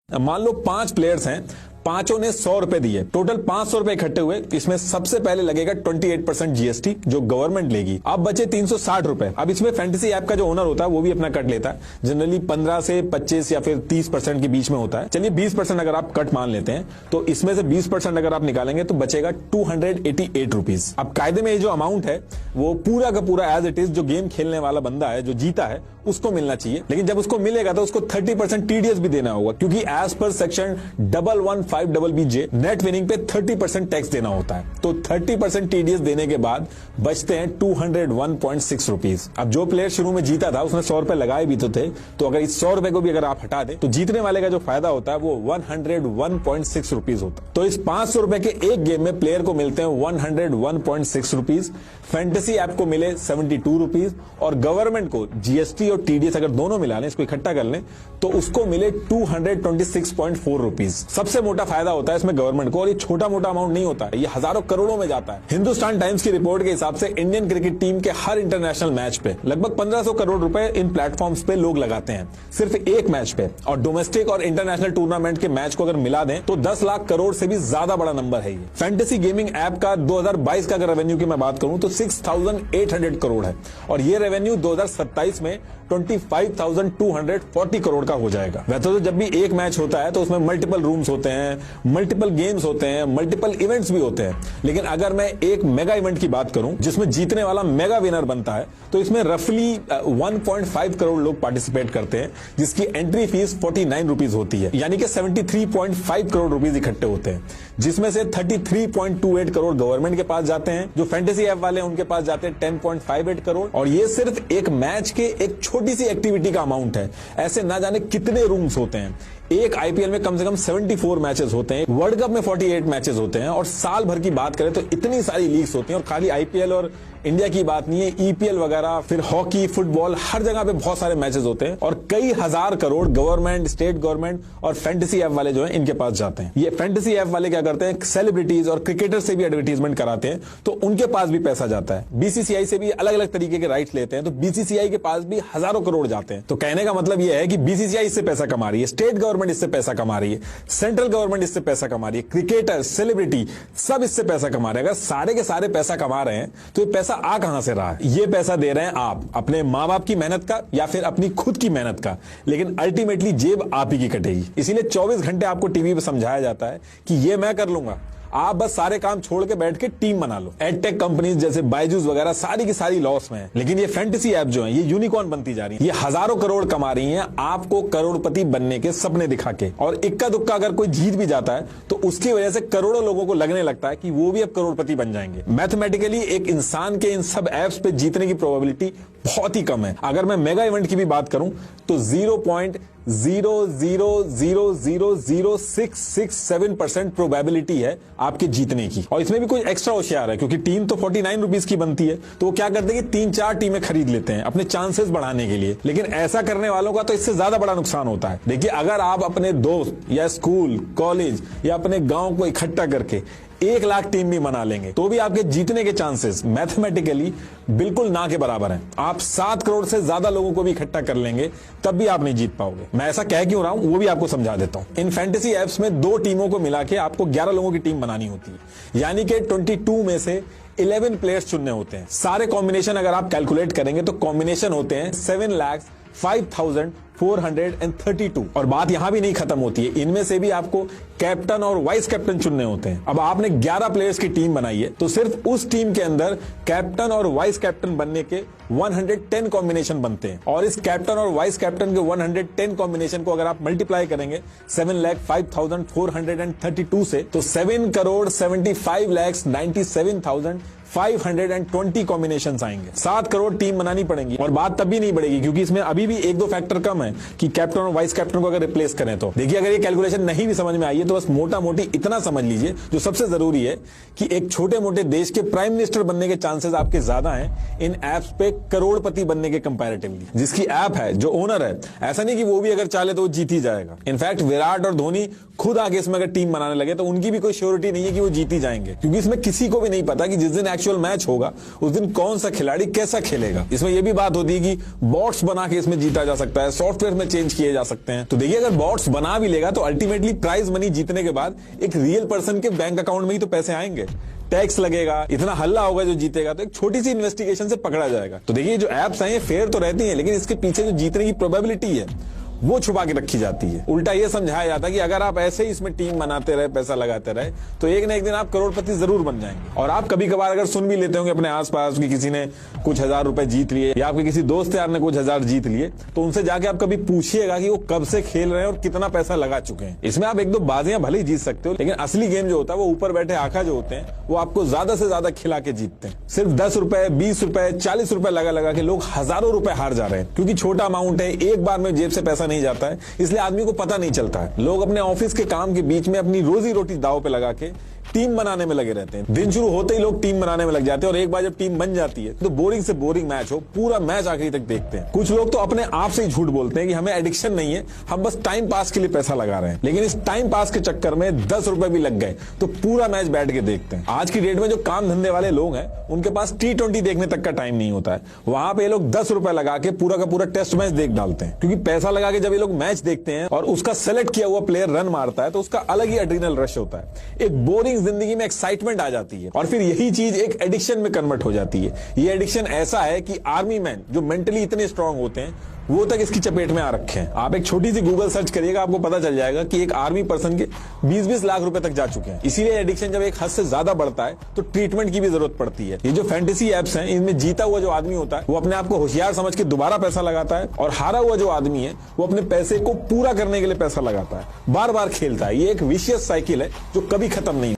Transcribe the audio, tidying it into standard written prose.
मान लो 5 प्लेयर्स हैं, पांचों ने 100 रुपए दिए, टोटल 500 रुपए इकट्ठे हुए। इसमें सबसे पहले लगेगा 28% जीएसटी जो गवर्नमेंट लेगी। अब बचे 360 रुपए। अब इसमें फैंटेसी ऐप का जो ओनर होता है वो भी अपना कट लेता है, जनरली 15 से 25 या फिर 30% के बीच में होता है। चलिए 20% अगर आप कट मान लेते हैं तो इसमें से 20% अगर आप निकालेंगे तो बचेगा 288 रुपीज। अब कायदे में ये जो अमाउंट है वो पूरा का पूरा एज इट इज जो गेम खेलने वाला बंदा है, जो जीता है, उसको मिलना चाहिए। लेकिन जब उसको मिलेगा तो उसको 30% टीडीएस भी देना होगा, क्योंकि as per section 115BJ net winning पे 30% टैक्स देना होता है। तो 30% टीडीएस देने के बाद बचते हैं 201.6 रुपीज। अब जो प्लेयर शुरू में जीता था उसने 100 रुपए लगाए भी तो थे, तो अगर इस 100 रुपए को भी अगर आप हटा दें तो जीतने वाले का जो फायदा होता है वो 101.6 रुपीज होता है। तो इस 500 रुपए के एक गेम में प्लेयर को मिलते हैं 101.6 रुपीज, फैंटेसी ऐप को मिले 72 रुपीज और गवर्नमेंट को जीएसटी और टीडीएस अगर दोनों मिला लें, इसको इकट्ठा कर लें, तो उसको मिले 226.4 रुपीज। सबसे मोटा फायदा होता है इसमें गवर्नमेंट को, और ये छोटा मोटा अमाउंट नहीं होता है, ये हजारों करोड़ों में जाता है। हिंदुस्तान टाइम्स की रिपोर्ट के हिसाब से इंडियन क्रिकेट टीम के हर इंटरनेशनल मैच पे लगभग 1500 करोड़ रुपए इन प्लेटफॉर्म्स पे लोग लगाते हैं, सिर्फ एक मैच पे। और डोमेस्टिक और इंटरनेशनल टूर्नामेंट के मैच को अगर मिला दें तो 10 लाख करोड़ से भी ज्यादा बड़ा नंबर है ये। फैंटेसी गेमिंग ऐप का 2022 का अगर रेवेन्यू की मैं बात करूं तो 6800 करोड़ है, और ये रेवेन्यू 2027 में 25,240 करोड़ का हो जाएगा। वैसे तो जब भी एक मैच होता है तो उसमें मल्टीपल रूम्स होते हैं, मल्टीपल गेम्स होते हैं, मल्टीपल इवेंट्स भी होते हैं, लेकिन अगर मैं एक मेगा इवेंट की बात करूं जिसमें जीतने वाला मेगा विनर बनता है तो इसमें रफली 1.5 करोड़ लोग पार्टिसिपेट करते हैं, जिसकी एंट्री फीस 49 रुपीज होती है, यानी कि 73.5 करोड़ रुपीज इकट्ठे होते हैं, जिसमें से 33.28 करोड़ गवर्नमेंट के पास जाते हैं। जो फैंटेसी ऐप वाले हैं उनके पास जाते हैं 10.58 करोड़, और ये सिर्फ एक मैच के एक छोटी सी एक्टिविटी का अमाउंट है। ऐसे ना जाने कितने रूम्स होते हैं। एक आईपीएल में कम से कम 74 मैचेस होते हैं, वर्ल्ड कप में 48 मैचेस होते हैं, और साल भर की बात करें तो इतनी सारी लीग्स होती हैं। और खाली आईपीएल और इंडिया की बात नहीं है, ईपीएल वगैरह, फिर हॉकी, फुटबॉल, हर जगह पे बहुत सारे मैचेस होते हैं, और कई हजार करोड़ गवर्नमेंट, स्टेट गवर्नमेंट और फैंटेसी ऐप वाले जो है इनके पास जाते हैं। ये फैंटेसी ऐप वाले क्या करते हैं, सेलिब्रिटीज और क्रिकेटर से भी एडवर्टीजमेंट कराते हैं, तो उनके पास भी पैसा जाता है। बीसीसीआई से भी अलग अलग तरीके के राइट्स लेते हैं, तो बीसीसीआई के पास भी हजारों करोड़ जाते हैं। तो कहने का मतलब यह है कि बीसीसीआई इससे पैसा कमा रही है, स्टेट गवर्नमेंट इससे पैसा कमा रही है, सेंट्रल गवर्नमेंट इससे पैसा कमा रही है, क्रिकेटर, सेलिब्रिटी सब इससे पैसा कमा रहे हैं। अगर सारे के सारे पैसा कमा रहे हैं तो ये पैसा आ कहां से रहा है? ये पैसा दे रहे हैं आप अपने मां बाप की मेहनत का या फिर अपनी खुद की मेहनत का, लेकिन अल्टीमेटली जेब आप ही की कटेगी। इसीलिए 24 घंटे आपको टीवी पे समझाया जाता है कि ये मैं कर लूंगा, आप बस सारे काम छोड़ के बैठ के टीम बना लो। एडटेक कंपनीज जैसे बायजूस वगैरह सारी की सारी लॉस में है, लेकिन ये फैंटेसी ऐप जो है ये यूनिकॉर्न बनती जा रही है। ये हजारों करोड़ कमा रही हैं आपको करोड़पति बनने के सपने दिखा के, और इक्का दुक्का अगर कोई जीत भी जाता है तो उसकी वजह से करोड़ों लोगों को लगने लगता है कि वो भी अब करोड़पति बन जाएंगे। मैथमेटिकली एक इंसान के इन सब ऐप्स पे जीतने की प्रोबेबिलिटी बहुत ही कम है। अगर मैं मेगा इवेंट की भी बात करूं तो 0.0000667% प्रोबेबिलिटी है आपके जीतने की, और इसमें भी कोई एक्स्ट्रा होशियार है, क्योंकि टीम तो 49 रुपीज की बनती है, तो वो क्या करते हैं कि 3-4 टीमें खरीद लेते हैं अपने चांसेस बढ़ाने के लिए। लेकिन ऐसा करने वालों का तो इससे ज्यादा बड़ा नुकसान होता है। देखिए, अगर आप अपने दोस्त या स्कूल, कॉलेज या अपने गांव को इकट्ठा करके 1 लाख टीम भी बना लेंगे तो भी आपके जीतने के चांसेस मैथमेटिकली बिल्कुल ना के बराबर हैं। आप 7 करोड़ से ज्यादा लोगों को भी इकट्ठा कर लेंगे तब भी आप नहीं जीत पाओगे। मैं ऐसा कह क्यों रहा हूं वो भी आपको समझा देता हूं। इन फैंटेसी ऐप्स में 2 टीमों को मिला के आपको 11 लोगों की टीम बनानी होती है, यानी कि 22 में से 11 प्लेयर्स चुनने होते हैं। सारे कॉम्बिनेशन अगर आप कैलकुलेट करेंगे तो कॉम्बिनेशन होते हैं 7,05,432। और बात यहां भी नहीं खत्म होती है, इनमें से भी आपको कैप्टन और वाइस कैप्टन चुनने होते हैं। अब आपने 11 प्लेयर्स की टीम बनाई है तो सिर्फ उस टीम के अंदर कैप्टन और वाइस कैप्टन बनने के 110 कॉम्बिनेशन बनते हैं, और इस कैप्टन और वाइस कैप्टन के 110 कॉम्बिनेशन को अगर आप मल्टीप्लाई करेंगे 7,05,432 से, तो 7,75,97,520 कॉम्बिनेशन आएंगे। 7 करोड़ टीम बनानी पड़ेंगी, और बात तब भी नहीं बढ़ेगी क्योंकि इसमें अभी भी 1-2 फैक्टर कम है कि कैप्टन और वाइस कैप्टन को अगर रिप्लेस करें तो। देखिए, अगर ये कैलकुलेशन नहीं भी समझ में आई है तो बस मोटा मोटी इतना समझ लीजिए, जो सबसे जरूरी है कि एक छोटे मोटे देश के प्राइम मिनिस्टर बनने के चांसेस आपके ज्यादा हैं इन एप्स पे करोड़पति बनने के कंपैरेटिवली। जिसकी ऐप है, जो ओनर है, ऐसा नहीं कि वो भी अगर चाहे तो वो जीत ही जाएगा। इनफैक्ट विराट और धोनी खुद आगे इसमें अगर टीम बनाने लगे तो उनकी भी कोई श्योरिटी नहीं है कि वो जीत ही जाएंगे, क्योंकि इसमें किसी को भी नहीं पता कि जिस दिन एक्चुअल मैच होगा उस दिन कौन सा खिलाड़ी कैसा खेलेगा। इसमें यह भी बात होती है कि बॉट्स बना के इसमें जीता जा सकता है, सॉफ्टवेयर में चेंज किए जा सकते हैं। तो देखिए, अगर बॉट्स बना भी लेगा तो अल्टीमेटली प्राइज मनी जीतने के बाद एक रियल पर्सन के बैंक अकाउंट में ही तो पैसे आएंगे, टैक्स लगेगा, इतना हल्ला होगा जो जीतेगा, तो एक छोटी सी इन्वेस्टिगेशन से पकड़ा जाएगा। तो देखिए, जो एप्स हैं ये फेयर तो रहती हैं, लेकिन इसके पीछे जो जीतने की प्रोबेबिलिटी है वो छुपा के रखी जाती है। उल्टा ये समझाया जाता है कि अगर आप ऐसे ही इसमें टीम बनाते रहे, पैसा लगाते रहे, तो एक ना एक दिन आप करोड़पति जरूर बन जाएंगे। और आप कभी कभार अगर सुन भी लेते होंगे अपने आसपास कि किसी ने कुछ हजार रुपए जीत लिए या आपके किसी दोस्त यार ने कुछ हजार जीत लिए, तो उनसे जाके आप कभी पूछिएगा कि वो कब से खेल रहे हैं और कितना पैसा लगा चुके हैं। इसमें आप एक दो बाजियां भले ही जीत सकते हो, लेकिन असली गेम जो होता है वो ऊपर बैठे आका जो होते हैं वो आपको ज्यादा से ज्यादा खिला के जीतते हैं। सिर्फ 10 रुपए, 20 रुपए, 40 रुपए लगा के लोग हजारों रुपए हार जा रहे हैं, क्योंकि छोटा अमाउंट है, एक बार में जेब से पैसा नहीं जाता है, इसलिए आदमी को पता नहीं चलता है। लोग अपने ऑफिस के काम के बीच में अपनी रोजी रोटी दांव पे लगा के टीम बनाने में लगे रहते हैं। दिन शुरू होते ही लोग टीम बनाने में लग जाते हैं और एक बार जब टीम बन जाती है तो बोरिंग से बोरिंग मैच हो, पूरा मैच आखिरी तक देखते हैं। कुछ लोग तो अपने आप से ही झूठ बोलते हैं कि हमें एडिक्शन नहीं है, हम बस टाइम पास के लिए पैसा लगा रहे हैं, लेकिन इस टाइम पास के चक्कर में 10 रुपए भी लग गए तो पूरा मैच बैठ के देखते हैं। आज की डेट में जो काम धंधे वाले लोग हैं उनके पास T20 देखने तक का टाइम नहीं होता है, वहां पे ये लोग 10 रुपए लगा के पूरा का पूरा टेस्ट मैच देख डालते हैं। क्योंकि पैसा लगा के जब ये लोग मैच देखते हैं और उसका सेलेक्ट किया हुआ प्लेयर रन मारता है तो उसका अलग ही एड्रिनल रश होता है। एक बोरिंग जिंदगी में एक्साइटमेंट आ जाती है और फिर यही चीज एक एडिक्शन में कन्वर्ट हो जाती है। ये एडिक्शन ऐसा है कि आर्मी मैन जो मेंटली इतने स्ट्रांग होते हैं वो तक इसकी चपेट में आ रखे हैं। आप एक छोटी सी गूगल सर्च करिएगा, आपको पता चल जाएगा कि एक आर्मी पर्सन के 20-20 लाख रुपए तक जा चुके हैं। इसीलिए एडिक्शन जब एक हद से ज्यादा बढ़ता है तो ट्रीटमेंट की भी जरूरत पड़ती है। ये जो फैंटेसी एप्स हैं इनमें जीता हुआ जो आदमी होता है वो अपने आप को होशियार समझ के दोबारा पैसा लगाता है, और हारा हुआ जो आदमी है वो अपने पैसे को पूरा करने के लिए पैसा लगाता है, बार बार खेलता है। ये एक विशियस साइकिल है जो कभी खत्म नहीं